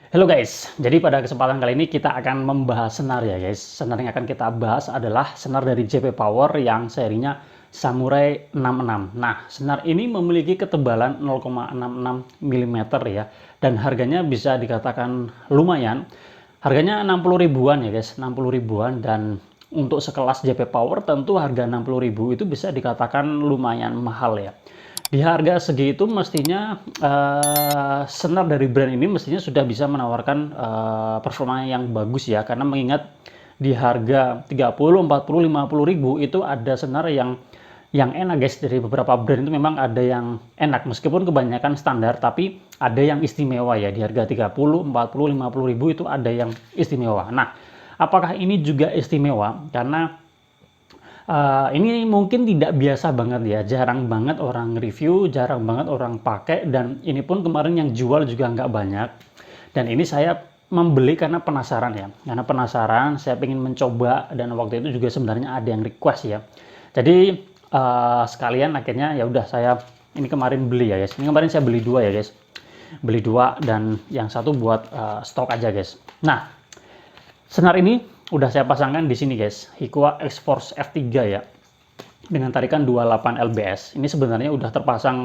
Halo guys, jadi pada kesempatan kali ini kita akan membahas senar ya guys. Senar yang akan kita bahas adalah senar dari JP Power yang serinya Samurai 66. Nah, senar ini memiliki ketebalan 0,66 mm ya, dan harganya bisa dikatakan lumayan. Harganya 60 ribuan ya guys, 60 ribuan, dan untuk sekelas JP Power tentu harga 60.000 itu bisa dikatakan lumayan mahal ya. Di harga segitu mestinya senar dari brand ini mestinya sudah bisa menawarkan performa yang bagus ya, karena mengingat di harga 30, 40, 50 ribu itu ada senar yang enak guys. Dari beberapa brand itu memang ada yang enak meskipun kebanyakan standar, tapi ada yang istimewa ya. Di harga 30, 40, 50 ribu itu ada yang istimewa. Nah, apakah ini juga istimewa? Karena ini mungkin tidak biasa banget ya, jarang banget orang review, jarang banget orang pakai, dan ini pun kemarin yang jual juga nggak banyak. Dan ini saya membeli karena penasaran ya, karena penasaran, saya ingin mencoba, dan waktu itu juga sebenarnya ada yang request ya. Jadi sekalian akhirnya ya udah saya ini kemarin beli ya guys. Ini kemarin saya beli dua ya guys, beli dua dan yang satu buat stok aja guys. Nah, senar ini udah saya pasangkan di sini guys, Hikua X-Force F3 ya, dengan tarikan 28 lbs. Ini sebenarnya udah terpasang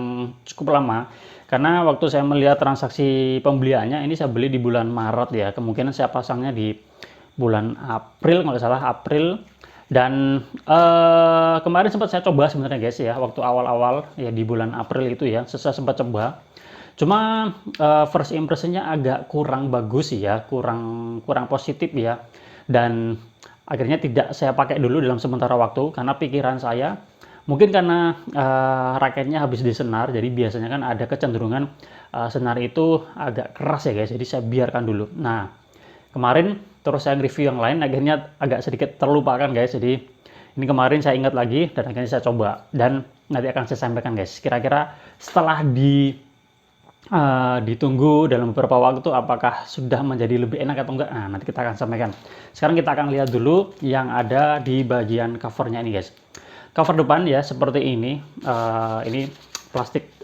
cukup lama, karena waktu saya melihat transaksi pembeliannya, ini saya beli di bulan Maret ya, kemungkinan saya pasangnya di bulan April kalau nggak salah, April. Dan kemarin sempat saya coba sebenarnya guys ya, waktu awal-awal ya di bulan April itu ya, saya sempat coba. Cuma first impressionnya agak kurang bagus ya, kurang positif ya, dan akhirnya tidak saya pakai dulu dalam sementara waktu, karena pikiran saya mungkin karena raketnya habis disenar, jadi biasanya kan ada kecenderungan senar itu agak keras ya guys, jadi saya biarkan dulu. Nah, kemarin terus saya review yang lain, akhirnya agak sedikit terlupakan guys. Jadi ini kemarin saya ingat lagi dan akhirnya saya coba, dan nanti akan saya sampaikan guys, kira-kira setelah ditunggu dalam beberapa waktu apakah sudah menjadi lebih enak atau enggak. Nah, nanti kita akan sampaikan. Sekarang kita akan lihat dulu yang ada di bagian covernya ini guys. Cover depan ya seperti ini. Ini plastik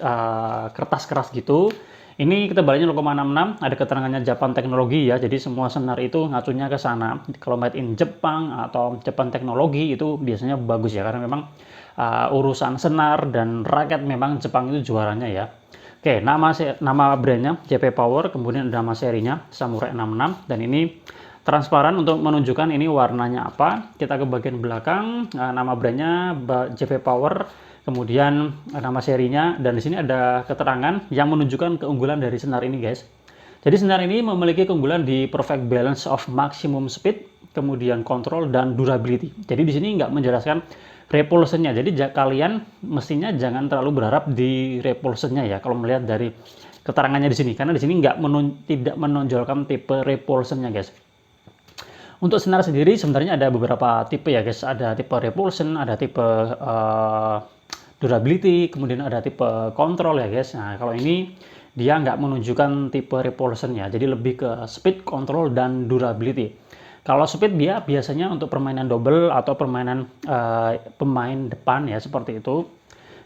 kertas keras gitu. Ini ketebalannya 0,66, ada keterangannya Japan Teknologi ya, jadi semua senar itu ngacunya ke sana. Kalau made in Jepang atau Japan Teknologi itu biasanya bagus ya, karena memang urusan senar dan raket memang Jepang itu juaranya ya. Oke, nama brandnya JP Power, kemudian ada nama serinya Samurai 66, dan ini transparan untuk menunjukkan ini warnanya apa. Kita ke bagian belakang, nama brandnya JP Power, kemudian nama serinya, dan di sini ada keterangan yang menunjukkan keunggulan dari senar ini guys. Jadi senar ini memiliki keunggulan di perfect balance of maximum speed, kemudian control, dan durability. Jadi di sini nggak menjelaskan repulsionnya, jadi kalian mestinya jangan terlalu berharap di repulsionnya ya kalau melihat dari keterangannya di sini, karena di sini tidak menonjolkan tipe repulsionnya guys. Untuk senar sendiri sebenarnya ada beberapa tipe ya guys, ada tipe repulsion, ada tipe durability, kemudian ada tipe control ya guys. Nah, kalau ini dia nggak menunjukkan tipe repulsion ya, jadi lebih ke speed, control, dan durability. Kalau speed dia biasanya untuk permainan double atau permainan pemain depan ya, seperti itu.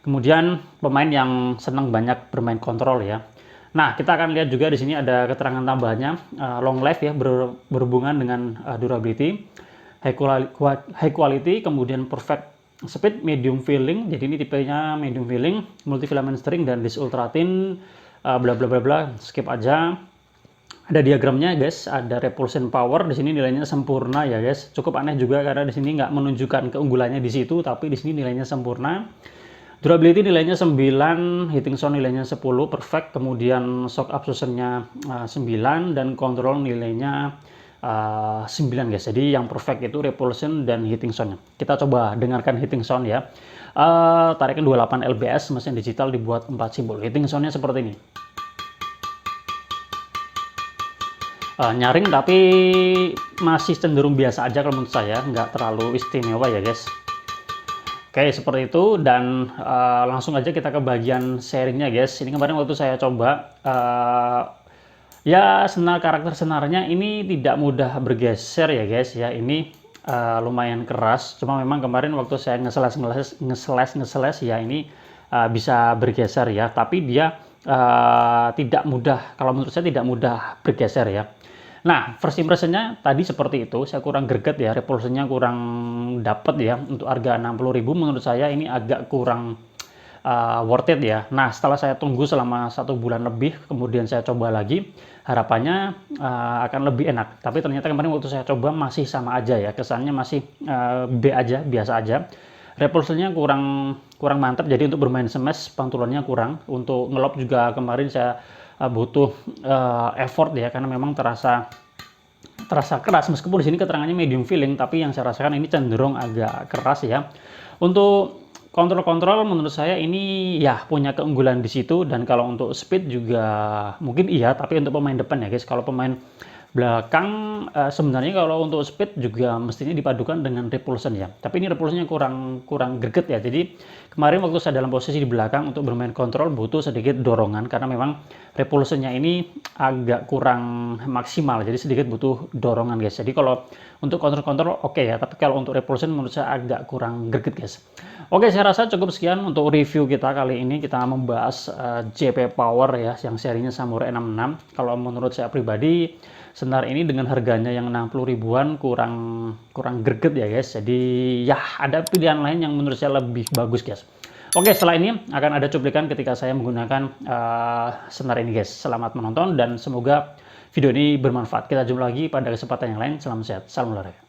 Kemudian pemain yang senang banyak bermain kontrol ya. Nah, kita akan lihat juga di sini ada keterangan tambahannya, long life ya, berhubungan dengan durability, high quality, kemudian perfect speed, medium feeling. Jadi ini tipenya medium feeling, multi filament string, dan disc ultra thin, bla bla bla bla, skip aja. Ada diagramnya guys, ada repulsion power, di sini nilainya sempurna ya guys. Cukup aneh juga karena di sini nggak menunjukkan keunggulannya di situ, tapi di sini nilainya sempurna. Durability nilainya 9, hitting sound nilainya 10, perfect, kemudian shock absorption-nya 9, dan control nilainya 9 guys. Jadi yang perfect itu repulsion dan hitting sound-nya. Kita coba dengarkan hitting sound ya. Tarikan 28 lbs, mesin digital dibuat 4 simbol. Hitting sound-nya seperti ini. Nyaring tapi masih cenderung biasa aja kalau menurut saya, nggak terlalu istimewa ya guys. Oke, seperti itu, dan langsung aja kita ke bagian sharingnya guys. Ini kemarin waktu saya coba, ya karakter senarnya ini tidak mudah bergeser ya guys ya. Ini lumayan keras, cuma memang kemarin waktu saya ngeseles ya ini bisa bergeser ya, tapi dia tidak mudah, kalau menurut saya tidak mudah bergeser ya. Nah, first impression-nya tadi seperti itu, saya kurang greget ya, repulsion-nya kurang dapet ya, untuk harga 60.000 menurut saya ini agak kurang worth it ya. Nah, setelah saya tunggu selama 1 bulan lebih, kemudian saya coba lagi, harapannya akan lebih enak. Tapi ternyata kemarin waktu saya coba masih sama aja ya, kesannya masih B aja, biasa aja. Repulsion-nya kurang mantap, jadi untuk bermain smash pantulannya kurang. Untuk ngelop juga kemarin saya butuh effort ya, karena memang terasa keras, meskipun di sini keterangannya medium feeling, tapi yang saya rasakan ini cenderung agak keras ya. Untuk kontrol menurut saya ini ya punya keunggulan di situ, dan kalau untuk speed juga mungkin iya, tapi untuk pemain depan ya guys. Kalau pemain belakang sebenarnya kalau untuk speed juga mestinya dipadukan dengan repulsion ya, tapi ini repulsionnya kurang greget ya. Jadi kemarin waktu saya dalam posisi di belakang untuk bermain kontrol butuh sedikit dorongan, karena memang repulsionnya ini agak kurang maksimal, jadi sedikit butuh dorongan guys. Jadi kalau untuk kontrol oke ya, tapi kalau untuk repulsion menurut saya agak kurang greget guys. Oke, saya rasa cukup sekian untuk review kita kali ini. Kita membahas JP Power ya, yang serinya Samurai 66. Kalau menurut saya pribadi, senar ini dengan harganya yang 60 ribuan kurang greget ya guys. Jadi ya ada pilihan lain yang menurut saya lebih bagus guys. Oke, setelah ini akan ada cuplikan ketika saya menggunakan senar ini guys. Selamat menonton dan semoga video ini bermanfaat. Kita jumpa lagi pada kesempatan yang lain. Salam sehat, salam olahraga.